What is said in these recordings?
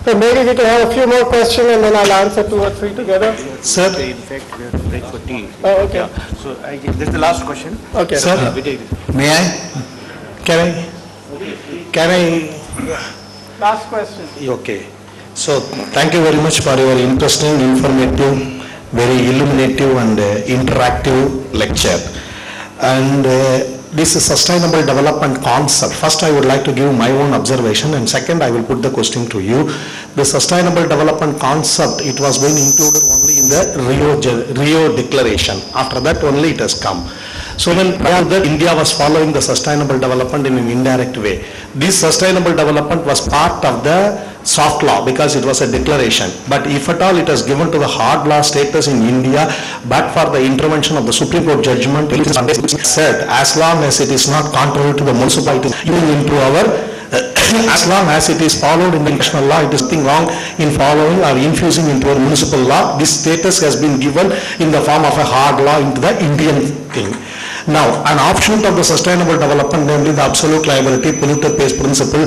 So maybe we can have a few more questions and then I'll answer 2 or 3 together. Sir. In fact, we have to break for tea. Oh, okay. Yeah. So this is the last question. Okay. Sir, may I? Can I? Last question. Okay. So thank you very much for your interesting, informative, very illuminative and interactive lecture. And this is sustainable development concept. First, I would like to give my own observation, and second, I will put the question to you. The sustainable development concept, it was being included only in the Rio Declaration. After that, only it has come. So when India was following the sustainable development in an indirect way, this sustainable development was part of the soft law because it was a declaration. But if at all it is given to the hard law status in India, but for the intervention of the Supreme Court judgment, it is said as long as it is not contrary to the municipality, even into our as long as it is followed in the national law, it is nothing wrong in following or infusing into a municipal law. This status has been given in the form of a hard law into the Indian thing. Now, an offshoot of the sustainable development, namely the absolute liability, polluter pays principle,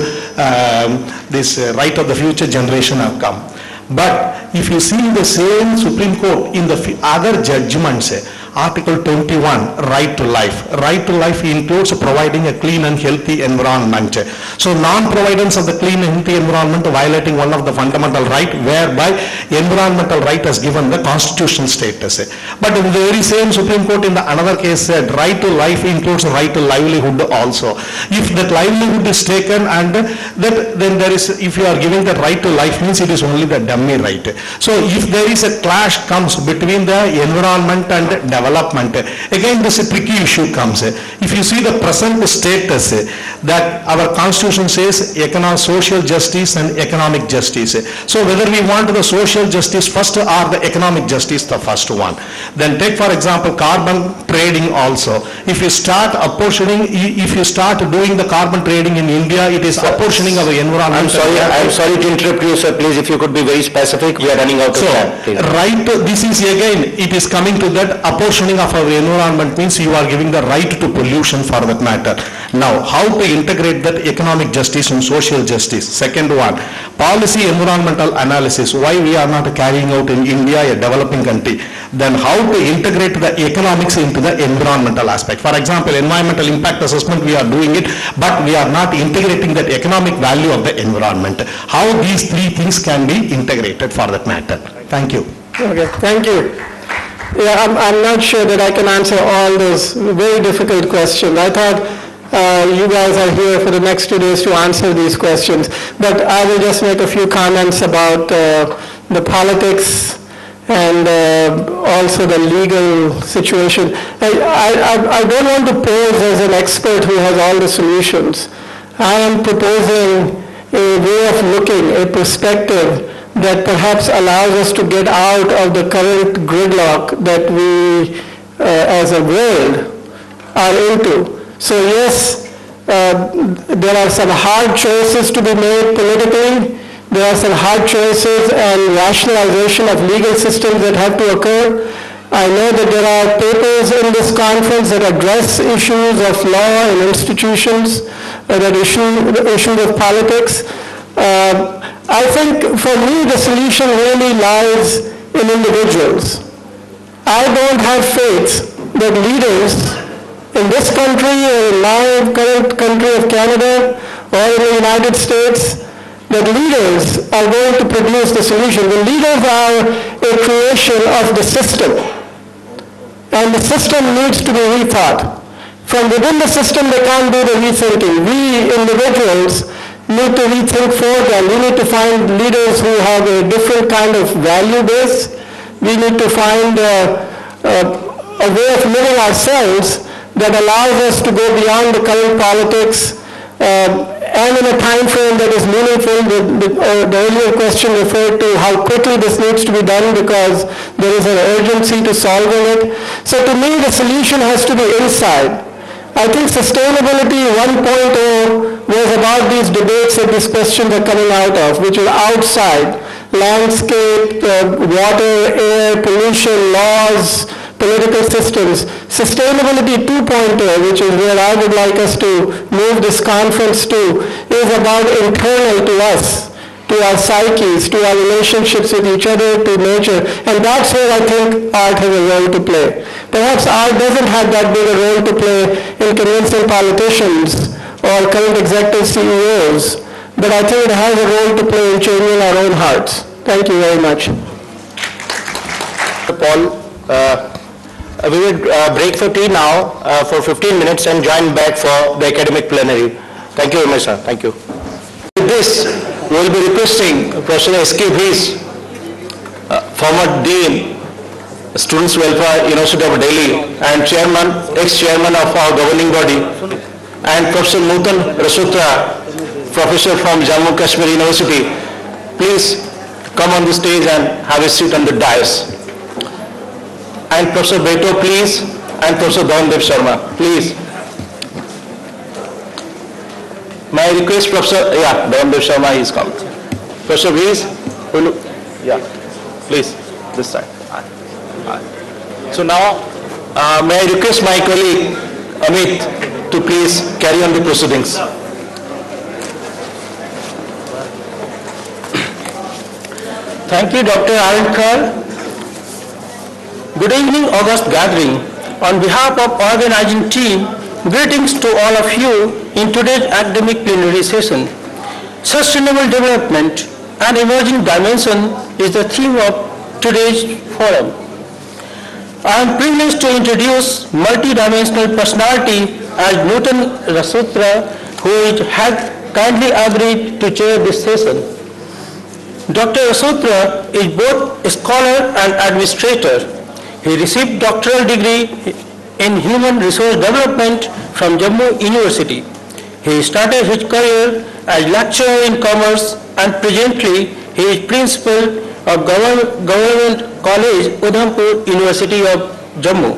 this right of the future generation have come. But if you see the same Supreme Court in the other judgments, Article 21, right to life. Right to life includes providing a clean and healthy environment. So non-providence of the clean and healthy environment violating one of the fundamental right, whereby environmental right has given the constitutional status. But in the very same Supreme Court in the another case said right to life includes right to livelihood also. If that livelihood is taken and then there is, if you are giving the right to life means it is only the dummy right. So if there is a clash comes between the environment and development, again this tricky issue comes. If you see the present status that our constitution says social justice and economic justice. So whether we want the social justice first or the economic justice the first one. Then take for example carbon trading also. If you start apportioning, if you start doing the carbon trading in India, it is apportioning our environment. I'm sorry to interrupt you, sir. Please, if you could be very specific, we are running out of time. Please. Right, this is again, it is coming to that apportioning of our environment means you are giving the right to pollution for that matter. Now, how to integrate that economic justice and social justice? Second one, policy environmental analysis. Why we are not carrying out in India, a developing country? Then how to integrate the economics into the environmental aspect. For example, environmental impact assessment, we are doing it, but we are not integrating that economic value of the environment. How these three things can be integrated for that matter. Thank you. Okay, thank you. Yeah, I'm not sure that I can answer all those very difficult questions. I thought you guys are here for the next 2 days to answer these questions. But I will just make a few comments about the politics and also the legal situation. I don't want to pose as an expert who has all the solutions. I am proposing a way of looking, a perspective that perhaps allows us to get out of the current gridlock that we as a world are into. So yes, there are some hard choices to be made politically. There are some hard choices and rationalization of legal systems that have to occur. I know that there are papers in this conference that address issues of law and institutions, that issues of politics. I think for me the solution really lies in individuals. I don't have faith that leaders in this country or in my current country of Canada or in the United States, that leaders are going to produce the solution. The leaders are a creation of the system, and the system needs to be rethought. From within the system they can't do the rethinking. We individuals need to rethink for them. We need to find leaders who have a different kind of value base. We need to find a way of living ourselves that allows us to go beyond the current politics and in a time frame that is meaningful. The earlier question referred to how quickly this needs to be done because there is an urgency to solving it. So to me the solution has to be inside. I think sustainability 1.0 was about these debates that these questions are coming out of, which is outside. Landscape, water, air, pollution, laws, political systems. Sustainability 2.0, which is where I would like us to move this conference to, is about internal to us. to our psyches, to our relationships with each other, to nature. And that's where I think art has a role to play. Perhaps art doesn't have that big a role to play in convincing politicians or current executive CEOs, but I think it has a role to play in changing our own hearts. Thank you very much. Paul, we will break for tea now for 15 minutes and join back for the academic plenary. Thank you very much, sir. Thank you. With this, we will be requesting Professor S.K. Bhis, former Dean, Students Welfare University of Delhi and Chairman, ex-Chairman of our governing body, and Professor Nutan Rasutra, Professor from Jammu Kashmir University. Please come on the stage and have a seat on the dais. And Professor Beto, please, and Professor Dhawandev Sharma, please. May I request Professor, Dhawandev Sharma is coming. Professor, please, please, this side. So now, may I request my colleague, Amit, to please carry on the proceedings. Thank you, Dr. Arundkar. Good evening, August gathering. On behalf of organizing team, greetings to all of you in today's academic plenary session. Sustainable development and emerging dimension is the theme of today's forum. I am privileged to introduce multidimensional personality as Nutan Rasutra, who has kindly agreed to chair this session. Dr. Rasutra is both a scholar and administrator. He received doctoral degree in Human Resource Development from Jammu University. He started his career as lecturer in commerce and presently he is principal of Government College, Udhampur, University of Jammu.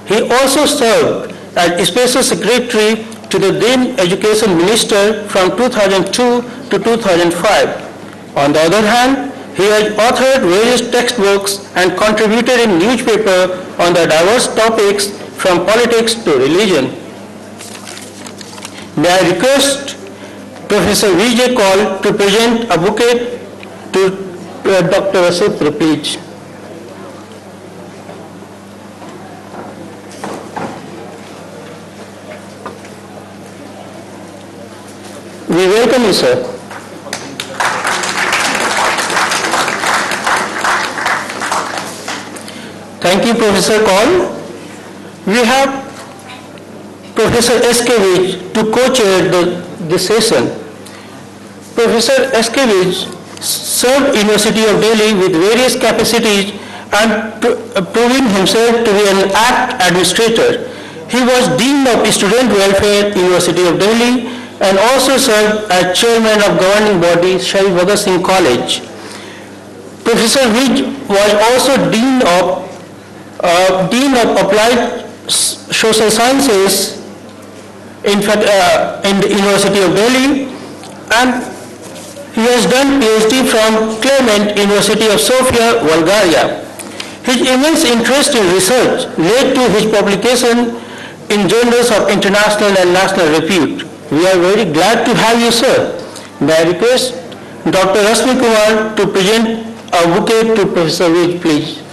He also served as Special Secretary to the then Education Minister from 2002 to 2005. On the other hand, he has authored various textbooks and contributed in newspaper on the diverse topics from politics to religion. May I request Professor Vijay Kaul to present a bouquet to Dr. Rasutra, please. We welcome you, sir. Thank you, Professor Kaul. We have Professor S.K. Vij to co-chair this session. Professor S.K. Vij served University of Delhi with various capacities and proving himself to be an apt administrator. He was Dean of Student Welfare, University of Delhi, and also served as Chairman of governing body, Shahid Bhagat Singh College. Professor Vij was also Dean of Applied Social Sciences in the University of Delhi, and he has done PhD from Clement University of Sofia, Bulgaria. His immense interest in research led to his publication in journals of international and national repute. We are very glad to have you, sir. May I request Dr. Rasmi Kumar to present a bouquet to Professor Vij, please.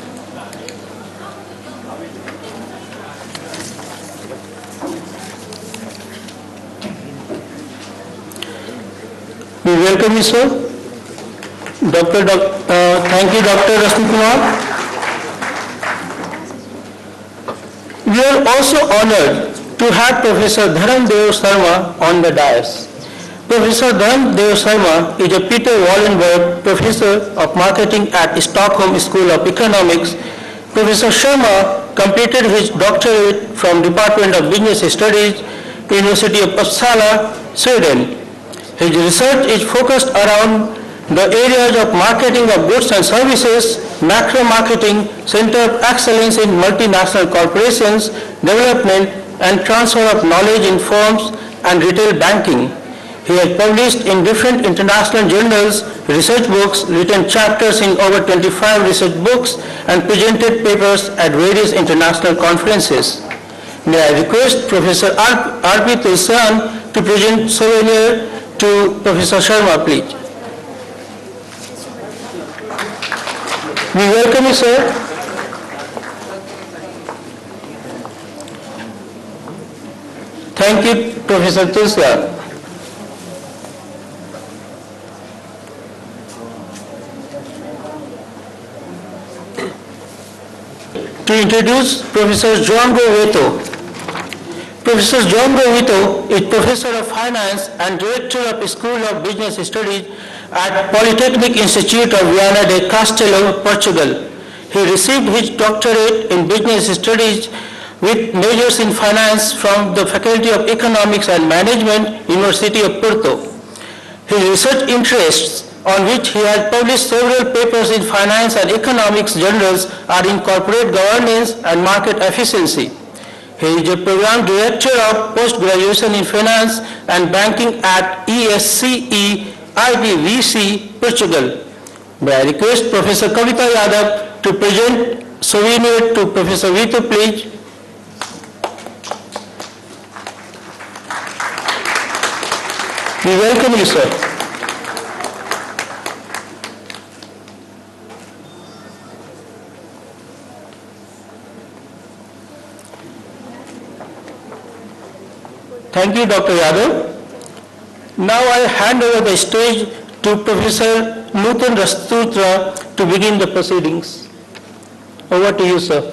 We welcome you, sir. Thank you, Dr. Rasmi Kumar. We are also honored to have Professor Dharamdev Sharma on the dais. Professor Dharamdev Sharma is a Peter Wallenberg Professor of Marketing at Stockholm School of Economics. Professor Sharma completed his doctorate from Department of Business Studies, University of Uppsala, Sweden. His research is focused around the areas of marketing of goods and services, macro marketing, center of excellence in multinational corporations, development and transfer of knowledge in firms and retail banking. He has published in different international journals, research books, written chapters in over 25 research books, and presented papers at various international conferences. May I request Professor R.P. Tulsian to present souvenir to Professor Sharma, please. We welcome you, sir. Thank you, Professor Tulsa. To introduce Professor João Gouveia. Professor João Gouveia is Professor of Finance and Director of School of Business Studies at Polytechnic Institute of Viana do Castelo, Portugal. He received his doctorate in Business Studies with majors in finance from the Faculty of Economics and Management, University of Porto. His research interests, on which he has published several papers in finance and economics journals, are in corporate governance and market efficiency. He is a program director of post-graduation in finance and banking at ESCE IBVC, Portugal. May I request Professor Kavita Yadav to present souvenir to Professor Vito, please. We welcome you, sir. Thank you, Dr. Yadav. Now I hand over the stage to Professor Nutan Rastotra to begin the proceedings. Over to you, sir.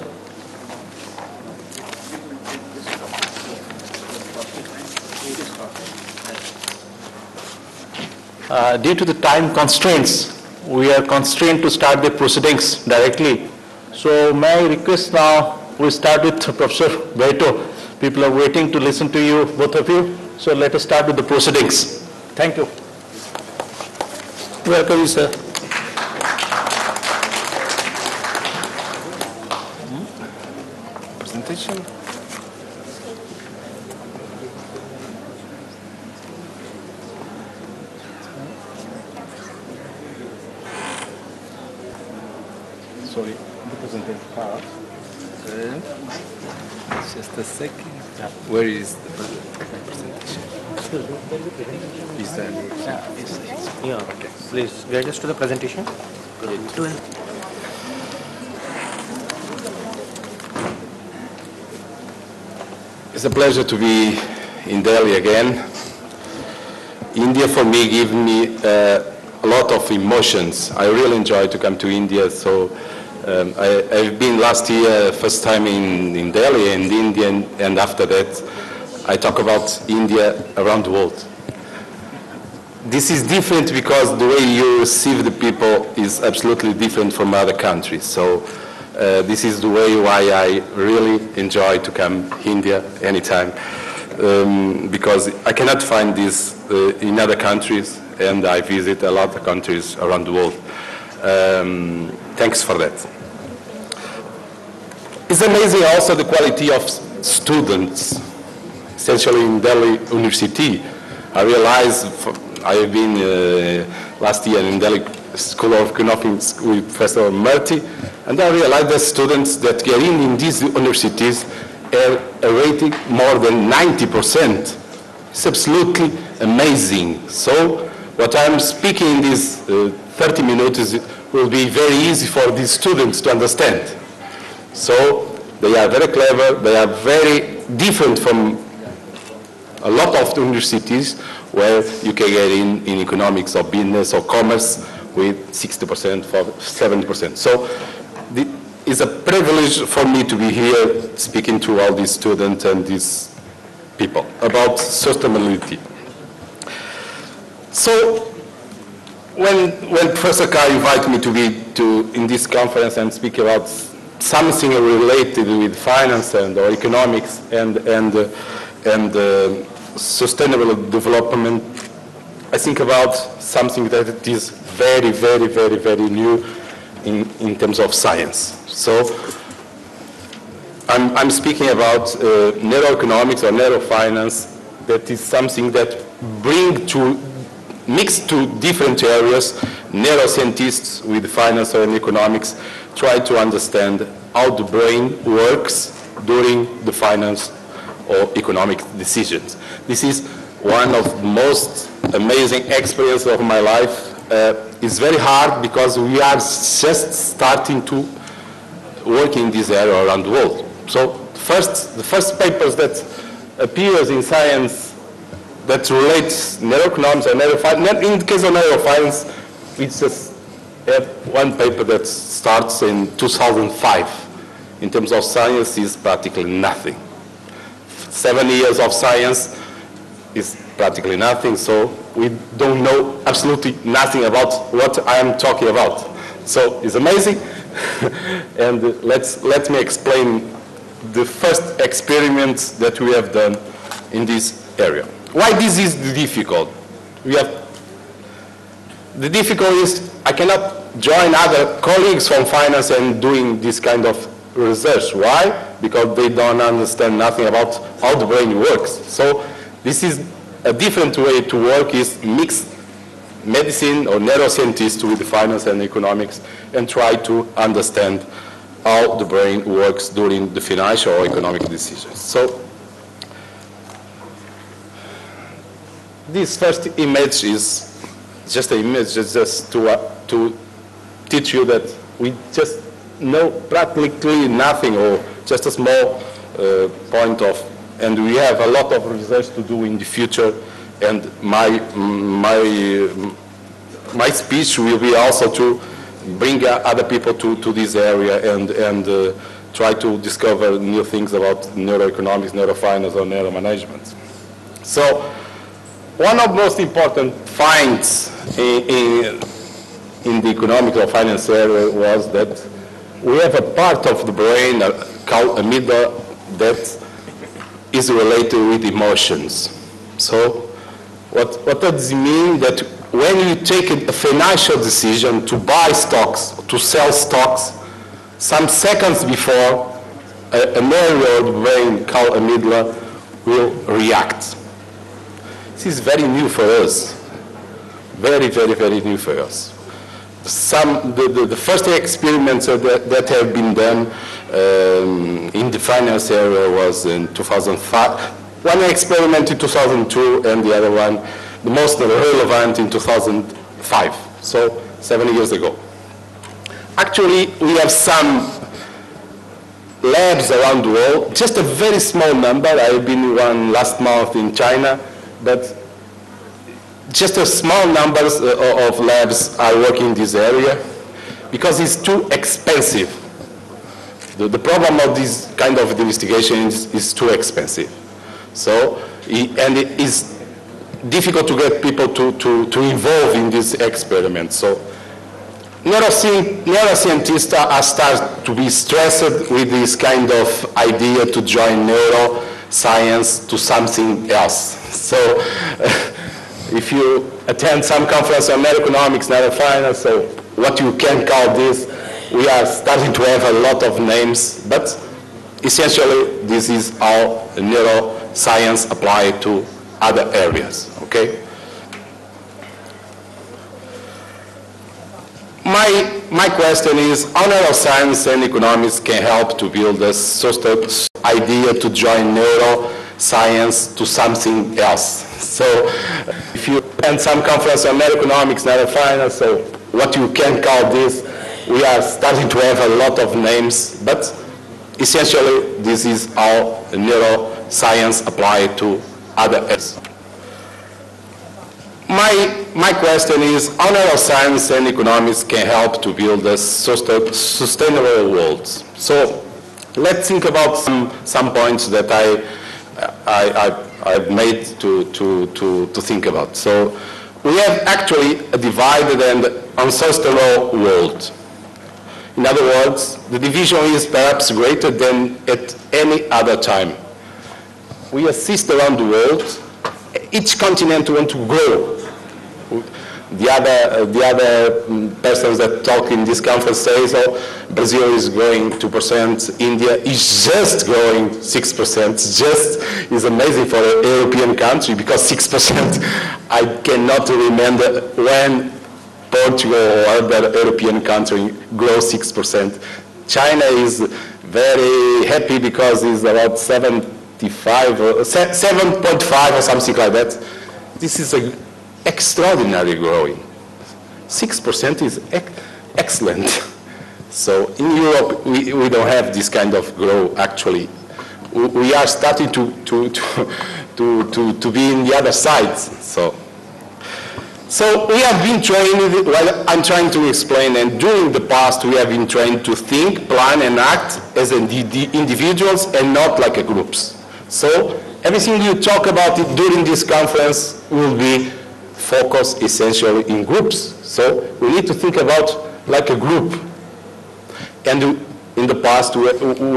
Due to the time constraints, we are constrained to start the proceedings directly. So may I request now, we start with Professor Beto. People are waiting to listen to you, both of you. So let us start with the proceedings. Thank you. Welcome you, sir. Presentation. Sorry, the presentation part. Just a second. Where is the presentation? Is that? Yeah, okay. Please guide us to the presentation. It's a pleasure to be in Delhi again. India for me gave me a lot of emotions. I really enjoy to come to India. So I've been last year, first time in Delhi and India, and after that I talk about India around the world. This is different because the way you receive the people is absolutely different from other countries. So this is the way why I really enjoy to come India anytime, because I cannot find this in other countries, and I visit a lot of countries around the world. Thanks for that. It's amazing also the quality of students, essentially in Delhi University. I realized, I have been last year in Delhi School of Economics with Professor Murthy, and I realized that students that get in these universities have a rating more than 90%. It's absolutely amazing. So what I'm speaking in these 30 minutes will be very easy for these students to understand. So they are very clever, they are very different from a lot of universities where you can get in economics or business or commerce with 60% for 70%. So it's a privilege for me to be here speaking to all these students and these people about sustainability. So when Professor Kai invited me to be in this conference and speak about something related with finance and or economics and sustainable development, I think about something that is very, very, very, very new in terms of science. So I'm speaking about neuroeconomics or neurofinance. That is something that mix two different areas. Neuroscientists with finance and economics try to understand how the brain works during the finance or economic decisions. This is one of the most amazing experiences of my life. it's very hard because we are just starting to work in this area around the world. So the first papers that appears in Science that relates neuroeconomics and neurofinance, in the case of neurofinance, we just have one paper that starts in 2005. In terms of science, is practically nothing. 7 years of science is practically nothing, so we don't know absolutely nothing about what I am talking about. So it's amazing, and let me explain the first experiments that we have done in this area. Why this is difficult? The difficult is I cannot join other colleagues from finance and doing this kind of research. Why? Because they don't understand nothing about how the brain works. So this is a different way to work, is mix medicine or neuroscientists with finance and economics and try to understand how the brain works during the financial or economic decisions. So this first image is just an image just to teach you that we just know practically nothing, or just a small point of, and we have a lot of research to do in the future, and my speech will be also to bring other people to this area and try to discover new things about neuroeconomics, neurofinance, or neuromanagement. So one of the most important finds in the economic or finance area was that we have a part of the brain called amygdala that is related with emotions. So what does it mean? That when you take a financial decision to buy stocks, to sell stocks, some seconds before, an area of the brain called amygdala will react. This is very new for us. Very, very, very new for us. The first experiments that have been done in the finance area was in 2005. One experiment in 2002 and the other one, the most relevant, in 2005, so 7 years ago. Actually, we have some labs around the world, just a very small number. I've been in one last month in China, but just a small numbers of labs are working in this area because it's too expensive. The problem of this kind of investigation is too expensive. So, and it is difficult to get people to involve in this experiment. So, neuroscientists are starting to be stressed with this kind of idea to join neuroscience to something else. So, if you attend some conference on neuroeconomics, neurofinance, so what you can call this, we are starting to have a lot of names, but essentially this is how neuroscience applied to other areas, okay? My question is, how neuroscience and economics can help to build this sort of idea to join neuroscience to something else? So if you attend some conference on neuroeconomics, neurofinance, so what you can call this, we are starting to have a lot of names, but essentially this is how neuroscience applied to other areas. My question is, how neuroscience and economics can help to build a sustainable world? So let's think about some points that I've made to think about. So we have actually a divided and unsustainable world. In other words, the division is perhaps greater than at any other time. We assist around the world. Each continent wants to grow. The other persons that talk in this conference say, so Brazil is growing 2%, India is just growing 6%. Just is amazing for a European country, because 6%, I cannot remember when Portugal or other European country grows 6%. China is very happy because it's about 75 or 7.5 or something like that. This is extraordinary growing. 6% is excellent. So in Europe, we don't have this kind of growth, actually. We are starting to be in the other side. So we have been trained, well, I'm trying to explain, and during the past we have been trained to think, plan, and act as individuals and not like a groups. So everything you talk about it during this conference will be focused essentially in groups. So we need to think about like a group. And in the past we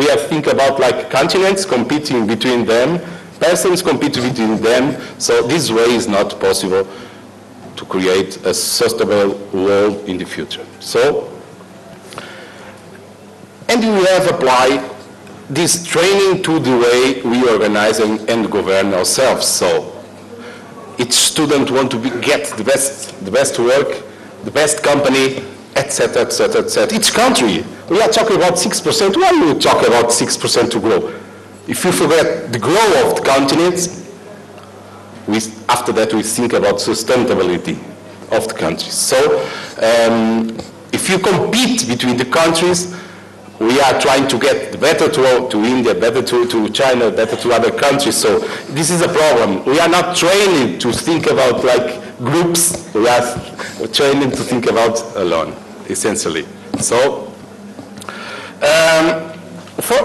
have think about like continents competing between them, persons competing between them. So this way is not possible to create a sustainable world in the future. So, and we have applied this training to the way we organize and govern ourselves. So each student wants to get the best work, the best company, etc., etc., etc. Each country, we are talking about 6%. Why do we talk about 6% to grow? If you forget the growth of the continents, after that we think about sustainability of the countries. So if you compete between the countries, we are trying to get better to India, better to China, better to other countries. So this is a problem. We are not training to think about like groups. We are training to think about alone, essentially. So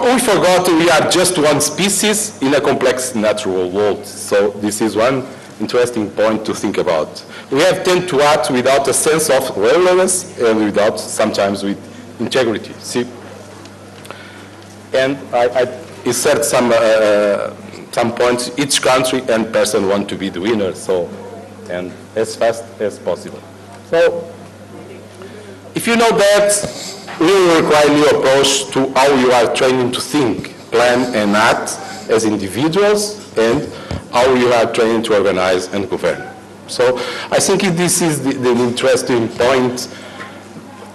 we forgot we are just one species in a complex natural world. So this is one interesting point to think about. We have tend to act without a sense of relevance and without, sometimes with integrity. See? And I insert some points. Each country and person want to be the winner, so, and as fast as possible. So if you know that, we will require a new approach to how you are training to think, plan, and act as individuals, and how you are training to organize and govern. So I think this is the interesting point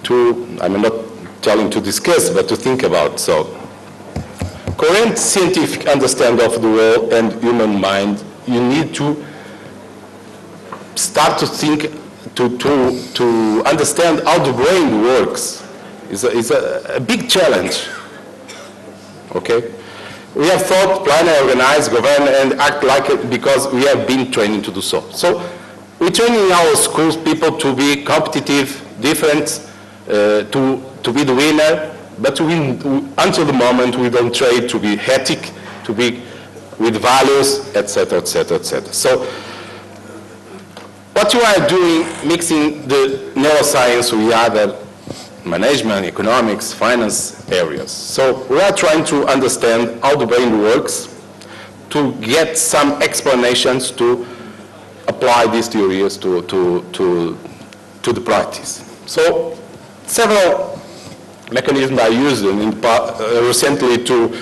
to, I'm not telling to discuss, but to think about. So current scientific understanding of the world and human mind, you need to start to think, to understand how the brain works. Is a big challenge, okay? We have thought, plan, organize, govern, and act like it because we have been training to do so. So we train in our schools people to be competitive, different, to be the winner, but until the moment we don't train to be ethic, to be with values, etc., etc., etc. So what you are doing, mixing the neuroscience with other management, economics, finance areas. So we are trying to understand how the brain works, to get some explanations to apply these theories to the practice. So several mechanisms are used recently to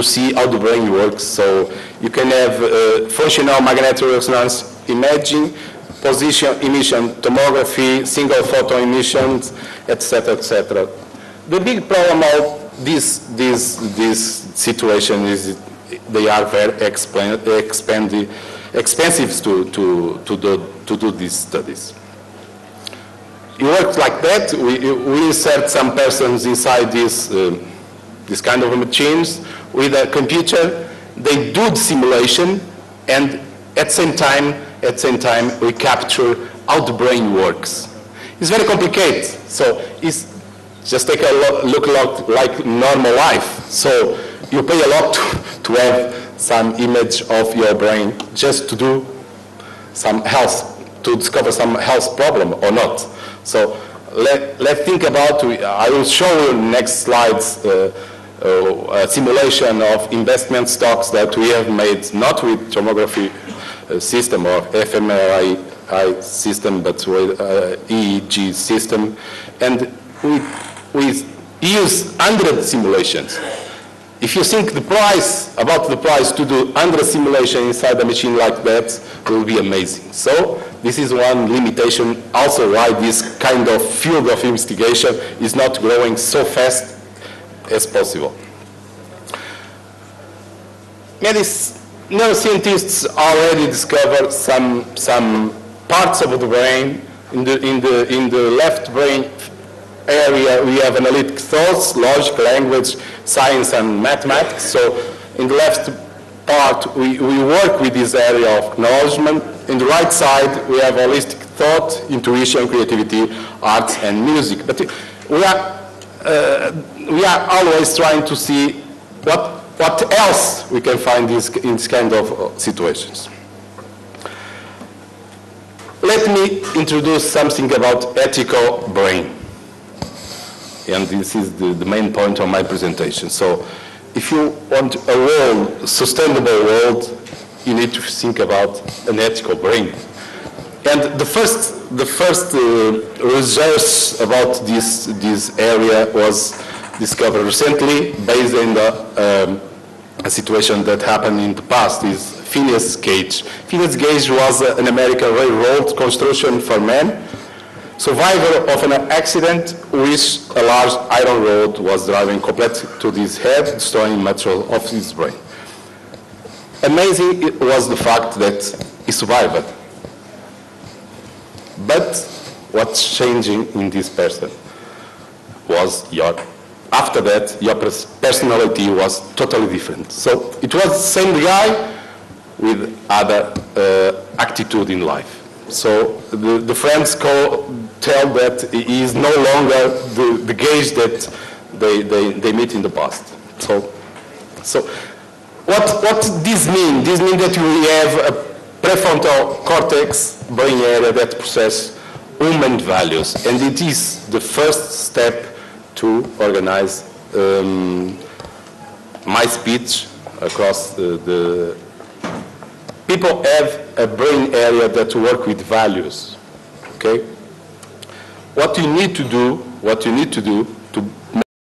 see how the brain works. So you can have functional magnetic resonance imaging, position emission tomography, single photon emissions, etc., etc. The big problem of this situation is they are very expensive to do these studies. It works like that. We insert some persons inside this kind of machines with a computer. They do the simulation, and at the same time, we capture how the brain works. It's very complicated. So it's just take a look like normal life. So you pay a lot to have some image of your brain just to do some health, to discover some health problem or not. So let's think about, I will show you next slides a simulation of investment stocks that we have made, not with tomography system or fMRI system, but with EEG system. And we use 100 simulations. If you think about the price to do 100 simulations inside a machine like that, will be amazing. So this is one limitation also why this kind of field of investigation is not growing so fast as possible. Neuroscientists already discovered some parts of the brain In the left brain area, we have analytic thoughts, logic, language, science, and mathematics. So in the left part, we work with this area of acknowledgement. In the right side, we have holistic thought, intuition, creativity, arts, and music. But we are always trying to see what else we can find in this kind of situations. Let me introduce something about ethical brain. And this is the main point of my presentation. So if you want a world, sustainable world, you need to think about an ethical brain. And the first research about this area was discovered recently based on a situation that happened in the past, is Phineas Gage. Phineas Gage was an American railroad construction foreman, survivor of an accident which a large iron rod was driving completely to his head, destroying much of his brain. Amazing was the fact that he survived. But what's changing in this person was after that, your personality was totally different. So it was the same guy with other attitude in life. So the friends tell that he is no longer the Gage that they meet in the past. So what this means? This means that we have a prefrontal cortex brain area that processes human values, and it is the first step to organize my speech across the people have a brain area that work with values. Okay, what you need to do to